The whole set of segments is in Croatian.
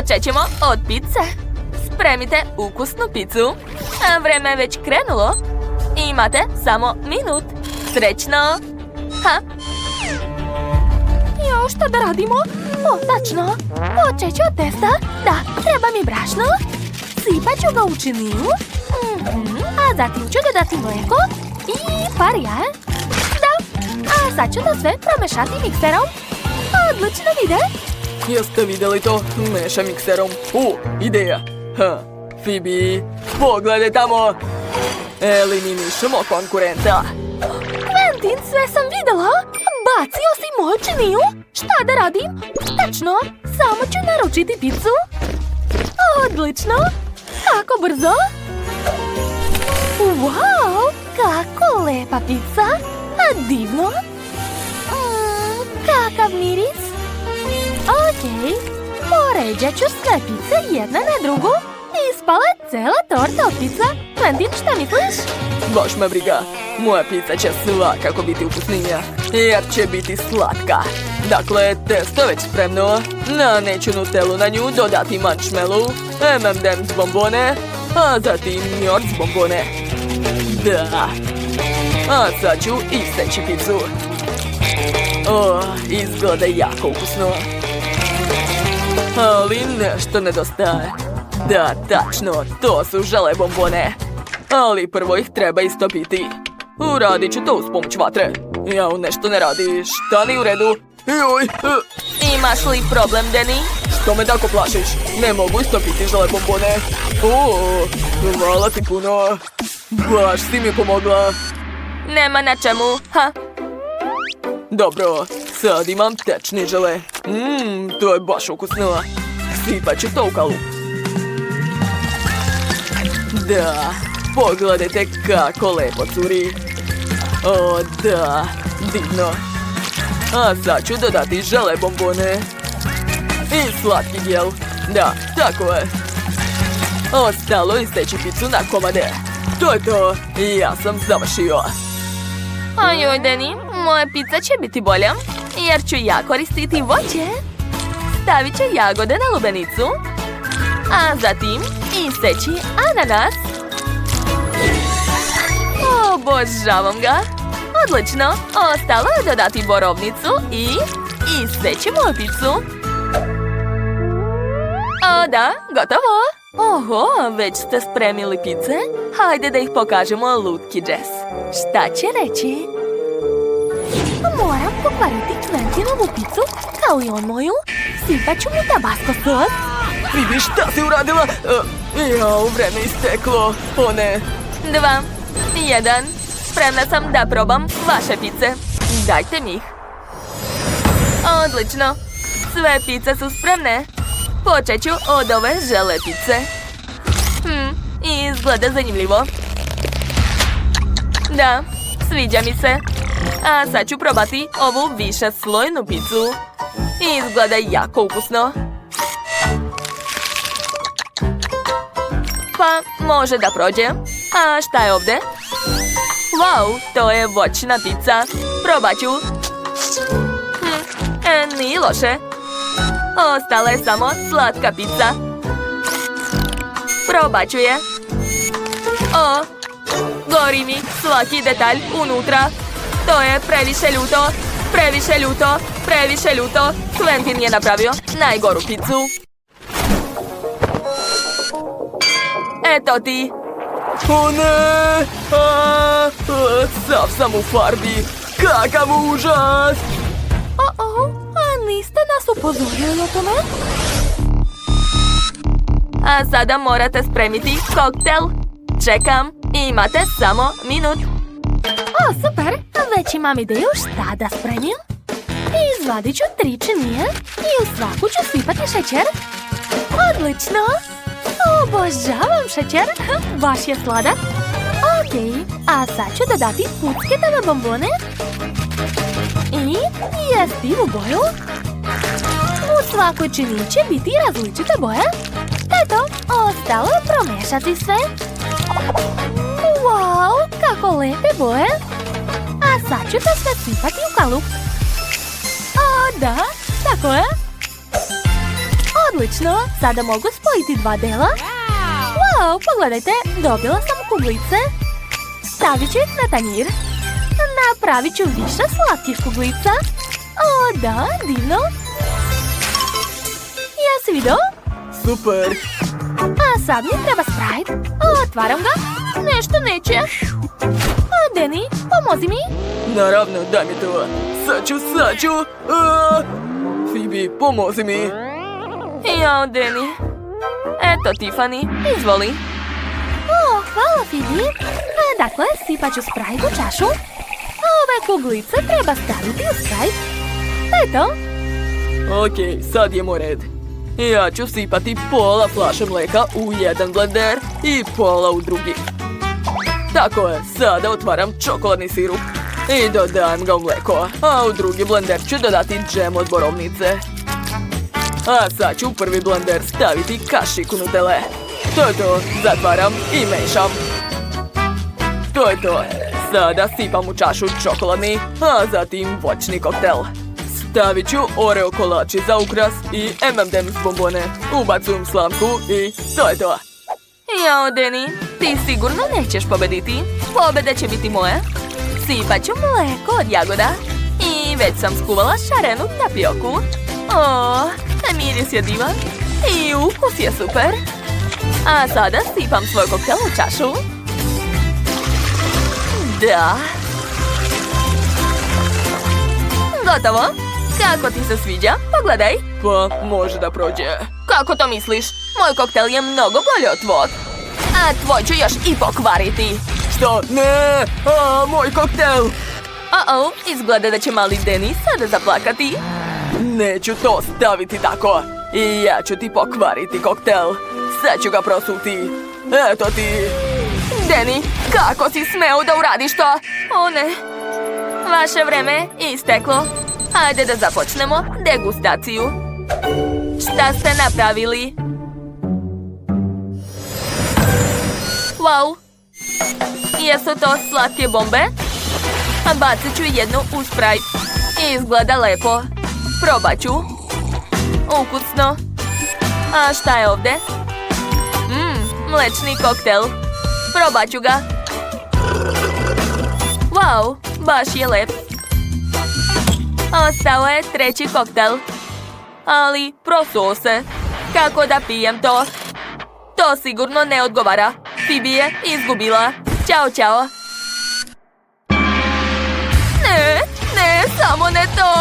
Počet ćemo od pice. Spremite ukusnu picu. A vreme je već krenulo. Imate samo minut. Srećno! Ha? Jo, šta da radimo? O, tačno. Počet ću od testa. Da, treba mi brašno. Sipat ću ga u činiju. A zatim ću dodati mlijeko i par jaja. Da, a sad ću to sve promešati mikserom. Odlično ide. Jeste vidjeli to? Meša mikserom. Ideja. Phoebe, pogledaj tamo. Eliminišemo konkurenta. Quentin, sve sam vidjela. Bacio si moju činiju. Šta da radim? Tačno, samo ću naručiti picu. Odlično. Kako brzo? Wow, kako lepa pica. A divno. Kakav miris? Okej, poređat ću sve pice jedna na drugu. Ispala je cela torta od pica. Quentin, šta misliš? Baš me briga. Moja pizza će svakako biti ukusnija, jer će biti slatka. Dakle, testo već spremno. Naneću Nutellu na nju, dodati marshmallow, M&M's bombone, a zatim York bombone. Da. A sad ću isteći pizzu. Izgleda jako ukusno. Ali nešto nedostaje. Da, tačno, to su žele bombone. Ali prvo ih treba istopiti. Uradit ću to uz pomoć vatre. Jao, nešto ne radi. Šta nije u redu? Joj. Imaš li problem, Danny? Što me tako plašiš? Ne mogu istopiti žele bombone. Hvala ti puno. Baš si mi pomogla. Nema na čemu, ha? Dobro, sad imam tečni žele. To je baš ukusno. Sipat ću to u kalup. Da, pogledajte kako lepo curi. O, da, divno. A sad ću dodati žele bombone. I slatki gel. Da, tako je. Ostalo isteći picu na komade. To je to. Ja sam završio. Ojoj, Danny, moja pizza će biti bolja, jer ću ja koristiti voće. Stavit ću jagode na lubenicu, a zatim iseći ananas. Obožavam ga. Odlično, ostalo je dodati borovnicu i iseći moju picu. O da, gotovo. Oho, već ste spremili pice? Hajde da ih pokažemo lutki Jess. Šta će reći? Moram pokvariti Quentinovu picu, kao i on moju. Sipat ću mu tabasco sos. Vidiš šta si uradila? Jao, vreme isteklo. O ne. 2, 1. Spremna sam da probam vaše pice. Dajte mi ih. Odlično. Sve pice su spremne. Počet ću od ove žele pice. Izgleda zanimljivo. Da, sviđa mi se. A sad ću probati ovu višeslojnu picu. Izgleda jako ukusno. Pa, može da prođe. A šta je ovdje? Wow, to je voćna pizza. Probat ću. Nije loše. Ostala je samo slatka pizza. Probat ću je. Gori mi svaki detalj unutra. To je previše ljuto. Previše ljuto. Previše ljuto. Quentin je napravio najgoru pizzu. Eto ti. O ne! Sav sam u farbi. Kakav užas! A niste nas upozorili o tome? A sada morate spremiti koktel. Čekam, imate samo minut. O, super, već imam ideju šta da spremim. Izvadit ću 3 činije i u svaku ću sipati šećer. Odlično! Obožavam šećer, baš je sladak. Okej, a sad ću dodati pucketove bombone i jestivu boju. U svakoj činiji će biti različite boje. Eto, ostalo je promešati sve. Wow, kako lepe boje. A sad ću to sve sipati u kalup. O, da, tako je. Odlično, sada mogu spojiti dva dela. Wow, pogledajte, dobila sam kuglice. Stavit ću ih na tanjir. Napravit ću više slatkih kuglica. O, da, divno. Jesi vidio? Super. A sad mi treba Sprite. Otvaram ga. Nešto neće. Danny, pomozi mi. Naravno, daj mi to. Sad ću. Phoebe, pomozi mi. Jao, Danny. Eto, Tiffany, izvoli. Hvala, Phoebe. Dakle, sipat ću Sprite u čašu. A ove kuglice treba staviti u Sprite. Eto. Ok, sad je moj red. Ja ću sipati pola flaše mlijeka u jedan blender i pola u drugi. Tako je, sada otvaram čokoladni sirup i dodajem ga u mlijeko, a u drugi blender ću dodati džem od borovnice. A sad ću u prvi blender staviti kašiku Nutelle. To je to, zatvaram i mešam. To je to, sada sipam u čašu čokoladni, a zatim voćni koktel. Stavit ću Oreo kolači za ukras i M&M's bombone. Ubacujem slamku i to je to. Jao, Danny, ti sigurno nećeš pobediti. Pobjeda će biti moja. Sipat ću mlijeko od jagoda. I već sam skuvala šarenu tapioku. Miris je divan. I ukus je super. A sada sipam svoj koktel u čašu. Da. Gotovo. Kako ti se sviđa? Pogledaj. Pa, može da prođe. Kako to misliš? Moj koktel je mnogo bolji od tvoj. A tvoj ću još i pokvariti. Što? Ne! Moj koktel! Izgleda da će mali Danny sada zaplakati. Neću to staviti tako. I ja ću ti pokvariti koktel. Sad ću ga prosuti. Eto ti. Danny, kako si smeo da uradiš to? O ne. Vaše vreme je isteklo. Hajde da započnemo degustaciju. Šta ste napravili? Wow. Jesu to slatke bombe? Bacit ću jednu u Sprite. Izgleda lepo. Probat ću. Ukusno. A šta je ovdje? Mlečni koktel. Probat ću ga. Wow, baš je lep. Ostao je treći koktel. Ali prosuo se. Kako da pijem to? To sigurno ne odgovara. Phoebe je izgubila. Ćao. Ne, samo ne to.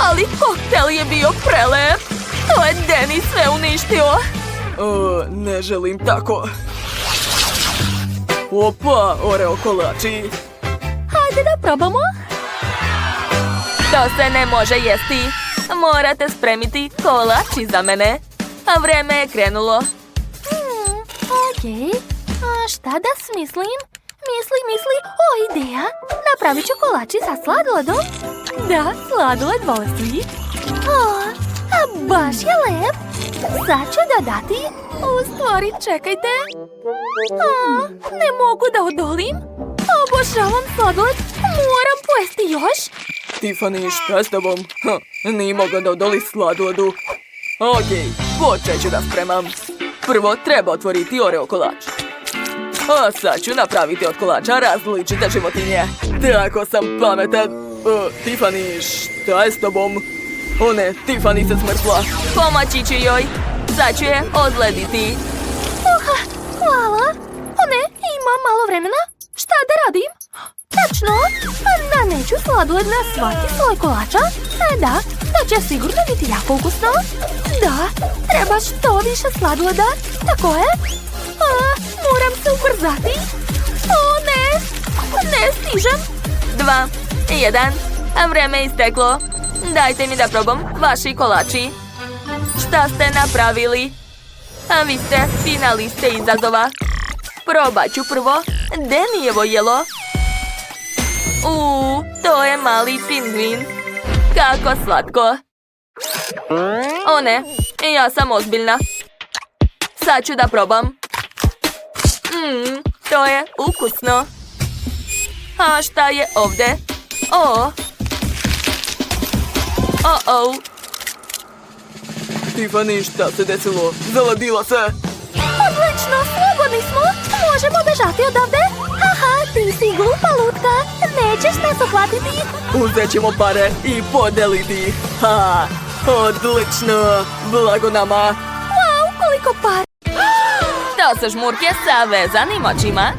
Ali koktel je bio prelep. To je Danny sve uništio. Ne želim tako. Opa, Oreo kolači. Hajde da probamo. To se ne može jesti. Morate spremiti kolači za mene. A vreme je krenulo. Okej. A šta da smislim? Misli. Ideja. Napravit ću kolači sa sladoledom. Da, sladoled vole svi. Baš je lep. Sad ću dodati. U stvari, čekajte. Ne mogu da odolim. Obožavam sladoled. Moram pojesti još. Tiffany, šta s tobom? Nije mogla da odoli sladoledu. Okej, počet ću da spremam. Prvo treba otvoriti Oreo kolač. A sad ću napraviti od kolača različite životinje. Tako sam pametan. Tiffany, šta je s tobom? O ne, Tiffany se smrtla. Pomoći ću joj. Sad ću je ozlediti. Hvala. O ne, imam malo vremena. Šta da radim? Tačno. Naneću sladoled na svaki sloj kolača. Da, to će sigurno biti jako ukusno. Da, treba što više sladoleda. Tako je. Moram se ubrzati. O ne, ne stižem. 2, 1, vreme je isteklo. Dajte mi da probam vaši kolači. Šta ste napravili? A vi ste finaliste izazova. Probat ću prvo Dannyjevo jelo. To je mali pingvin. Kako slatko. O ne, ja sam ozbiljna. Sad ću da probam. To je ukusno. A šta je ovdje? Tiffany, šta se desilo? Zaladila se! Odlično, slobodni smo. Možemo bežati odavde. Haha, ti si glupa lutka. Nećeš nas uhvatiti. Uzet ćemo pare i podeliti ih. Ha! Odlično! Blago nama! Wow, koliko para. To su žmurke sa vezanim očima.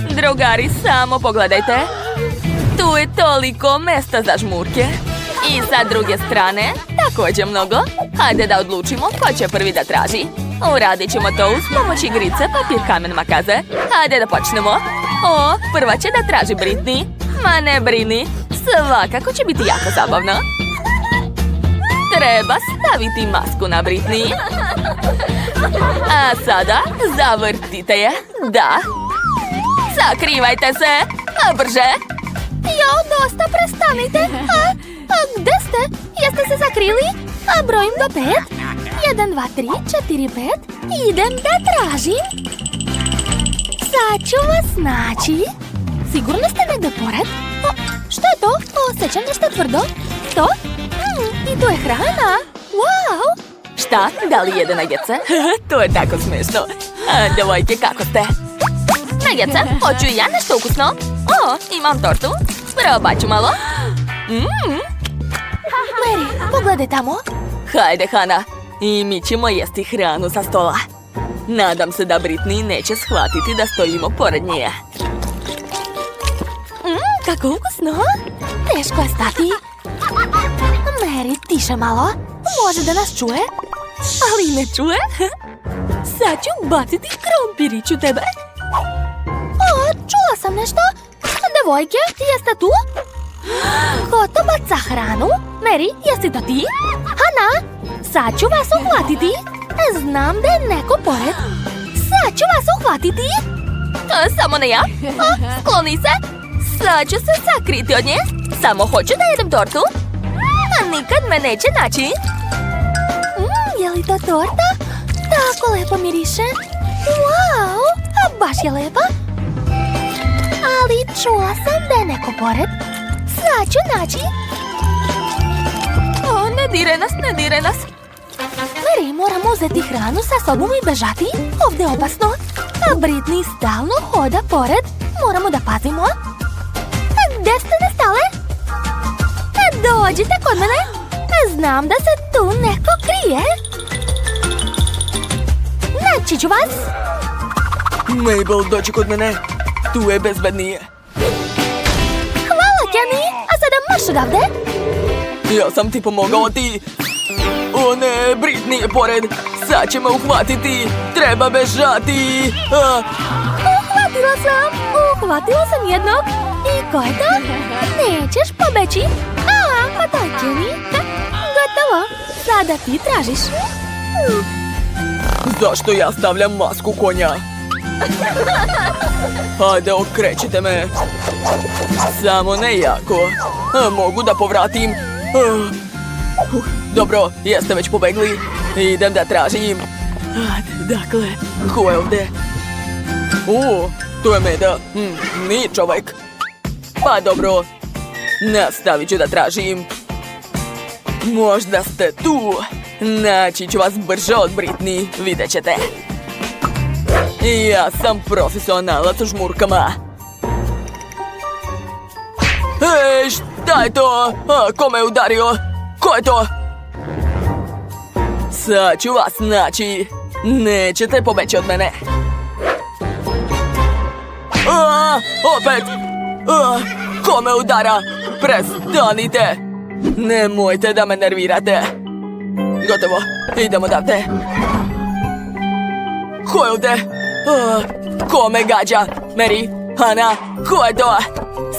Drugari, samo pogledajte. Tu je toliko mesta za žmurke. I sa druge strane, također mnogo. Hajde da odlučimo ko će prvi da traži. Uradit ćemo to uz pomoć igrice papir, kamen, makaze. Hajde da počnemo. O, prva će da traži Britney. Ma ne brini, svakako će biti jako zabavno. Treba staviti masku na Britney. A sada zavrtite je. Da. Sakrivajte se. A brže. Jo, dosta, prestanite. A gde ste? Jeste se sakrili? A brojim do 5. 1, 2, 3, 4, 5. Idem da tražim. Sad ću vas naći. Sigurno ste negde pored? O, što je to? Osjećam nešto tvrdo. To? I to je hrana. Wow! Šta? Da li jede nagece? To je tako smiješno. A, devojke, kako ste? Nagece, hoću i ja nešto ukusno. O, imam tortu. Probat ću malo. Mary, pogledaj tamo. Hajde, Hana. I mi ćemo jesti hranu sa stola. Nadam se da Britney neće shvatiti da stojimo pored nje. Kako ukusno. Teško je stati. Mary, tiše malo. Može da nas čuje. Ali ne čuje. Sad ću baciti krompirić u tebe. O, čula sam nešto. Devojke, jeste tu? Ko to baca hranu? Mary, jesi to ti? Hana, sad ću vas uhvatiti. Znam da je neko pored. Sad ću vas uhvatiti. Samo ne ja. Skloni se. Sad ću se sakriti od nje. Samo hoću da jedem tortu. A nikad me neće naći. Je li to torta? Tako lepo miriše. Wow, baš je lepa. Ali čula sam da je neko pored. Sad ću naći. O, ne diraj nas, ne diraj nas. Mary, moramo uzeti hranu sa sobom i bežati. Ovdje je opasno. A Britney stalno hoda pored. Moramo da pazimo. Gde ste nestale? Dođite kod mene. Znam da se tu neko krije. Naći ću vas. Mabel, dođi kod mene. Tu je bezbednije. Hvala, Kenny. A sada marš odavde. Ja sam ti pomogao, ti. O ne, Britney je pored. Sad će me uhvatiti. Treba bežati. Uhvatila sam jednog. I ko je to? Nećeš pobeći. Pa to je Kenny. Gotovo. Sada ti tražiš. Zašto ja stavljam masku konja? Hajde, okrećite me. Samo ne jako. Mogu da povratim. Dobro, jeste već pobegli. Idem da tražim. Dakle, ko je ovdje? Tu je Meda. Nije čovjek. Pa dobro. Nastavit ću da tražim. Možda ste tu. Naći ću vas brže od Britney. Vidjet ćete. Ja sam profesionalac u žmurkama. Ej, šta je to? Ko me je udario? Ko je to? Sad ću vas naći. Nećete pobeći od mene. Opet! Ko me udara? Prestanite! Nemojte da me nervirate. Gotovo, idemo odavde. Ko je ovdje? Ko me gađa? Mary? Hana? Ko je to?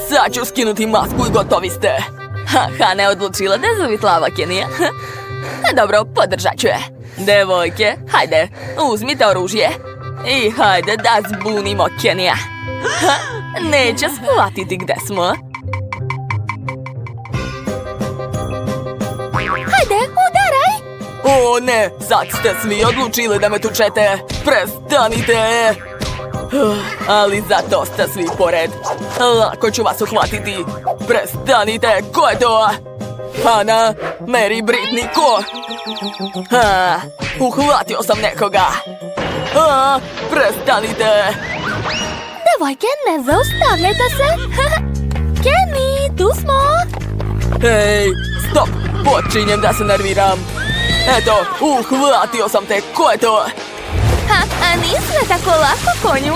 Sad ću skinuti masku i gotovi ste. Hana je odlučila da zavitlava Kenija. Dobro, podržat ću je. Devojke, hajde, uzmite oružje. I hajde da zbunimo Kenija. Neće shvatiti gde smo. Hajde, udaraj! O ne, sad ste svi odlučili da me tučete. Prestanite! Ali zato ste svi pored. Lako ću vas uhvatiti. Prestanite, ko je to? Hana, Mary, Britney, ko? Uhvatio sam nekoga. Prestanite. Devojke, ne zaustavljajte se. Kenny, tu smo. Hej, stop, počinjem da se nerviram. Eto, uhvatio sam te, ko je to? A nije sve tako lako, konju?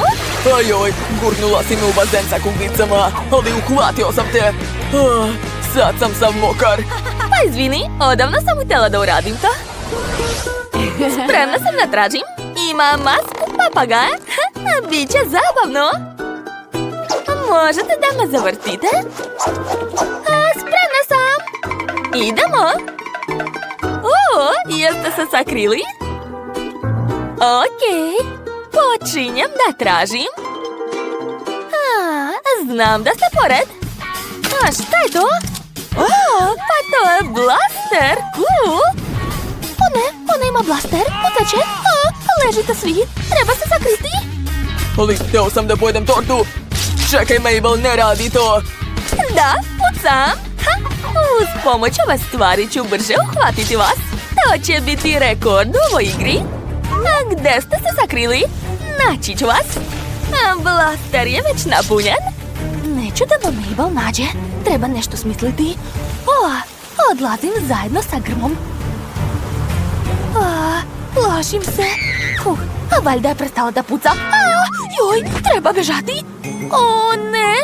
Ajoj, gurnula si me u bazen sa kuglicama, ali uhvatio sam te. Sad sam sav mokar. Pa izvini, odavno sam htjela da uradim to. Spremna sam da tražim. Ima masku papagaja. Biće zabavno. Možete da me zavrtite? Spremna sam. Idemo. Jeste se sakrili? Okej. Počinjem da tražim. Znam da ste pored. A šta je to? Pa to je blaster. Cool. O ne, ona ima blaster. Uteče. Ležite svi. Treba se sakriti. Ali hteo sam da pojedem tortu. Čekaj, Mabel, ne radi to. Da, pucam. Uz pomoć ove stvari ću brže uhvatiti vas. To će biti rekord u ovoj igri. A gde ste se sakrili? Naći ću vas. Blaster je već napunjen. Neću da me Mabel nađe. Treba nešto smisliti. Odlazim zajedno sa Grmom. Plašim se. A valjda je prestala da puca. Joj, treba bežati. O ne,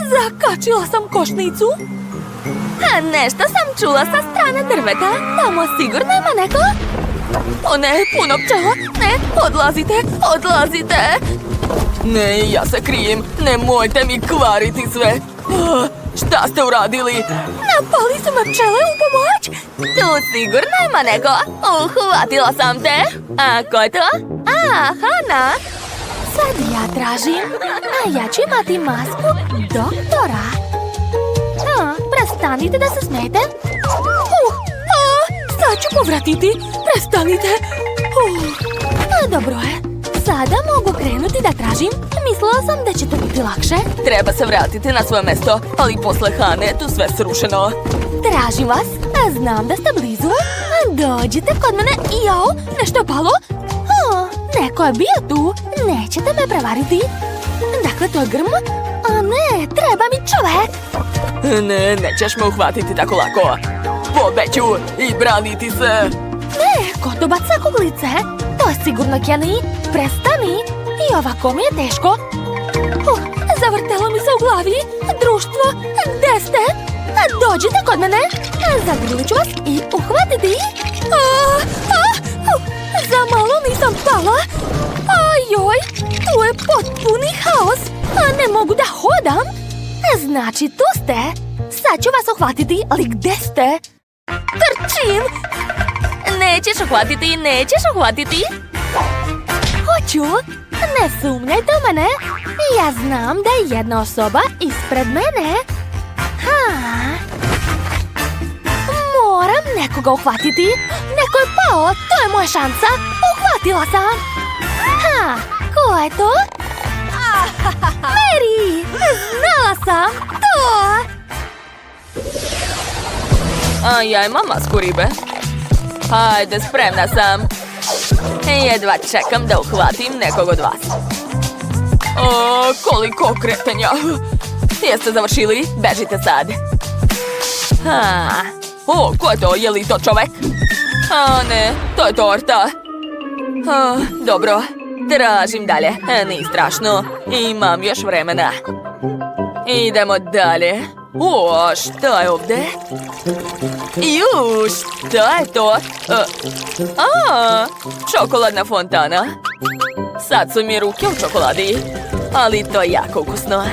zakačila sam košnicu. Nešto sam čula sa strane drveta. Tamo sigurno ima neko. O ne, puno pčela. Ne, odlazite. Ne, ja se krijem. Nemojte mi kvariti sve. Šta ste uradili? Napali su me pčele, u pomoć. Tu sigurno ima neko. Uhvatila sam te. A ko je to? Hana. Sad ja tražim. A ja ću imati masku doktora. Prestanite da se smete. Sad ću povratiti. Prestanite. Dobro je. Sada mogu krenuti da tražim. Mislila sam da će to biti lakše. Treba se vratiti na svoje mesto, ali posle Hane je tu sve srušeno. Tražim vas. Znam da ste blizu. Dođite kod mene. Jao, nešto je palo. Neko je bio tu. Nećete me prevariti. Dakle, to je Grm. Ne, treba mi čovek. Ne, nećeš me uhvatiti tako lako. Pobeću i braniti se. Ne, ko to baca kuglice? To je sigurno Kenny. Prestani. I ovako mi je teško. Zavrtelo mi se u glavi. Društvo, gde ste? Dođite kod mene. Zagrlit ću vas i uhvatiti. Za malo nisam pala. Ajoj, tu je potpuni haos. Ne mogu da hodam. Znači, tu ste. Sad ću vas uhvatiti, ali gde ste? Trčim. Nećeš uhvatiti. Hoću. Ne sumnjajte u mene. Ja znam da je jedna osoba ispred mene. Moram nekoga uhvatiti. Neko je pao, to je moja šansa. Uhvatila sam. Ko je to? Mary! Znala sam to! A ja imam masku ribe. Hajde, spremna sam. Jedva čekam da uhvatim nekog od vas. Koliko kretenja. Jeste završili? Bežite sad. Ko je to? Je li to čovek? Ne, to je torta. Dobro, tražim dalje. Nije strašno. Imam još vremena. Idemo dalje. Šta je ovde? Šta je to? Čokoladna fontana. Sad su mi ruke u čokoladi. Ali to je jako ukusno.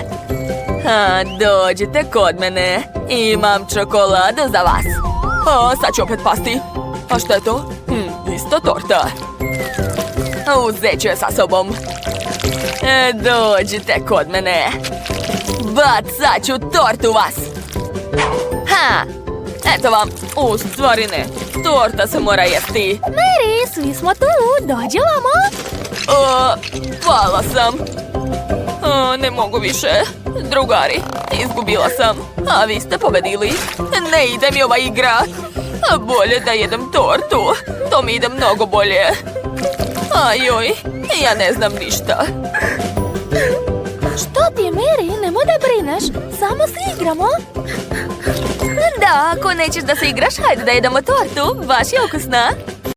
Dođite kod mene. Imam čokoladu za vas. Sad ću opet pasti. A šta je to? Isto torta. Uzet ću je sa sobom. Dođite kod mene. Bacat ću tortu vas. Eto vam. U stvari ne. Torta se mora jesti. Mary, svi smo tu. Dođi vamo. Hvala sam. Ne mogu više. Drugari, Izgubila sam, a vi ste pobedili. Ne ide mi ova igra. Bolje da jedem tortu. To mi ide mnogo bolje. Ajoj, ja ne znam ništa. Što ti, Mary? Nemoj da brineš. Samo se igramo. Da, ako nećeš da se igraš, hajde da jedemo tortu. Baš je okusna.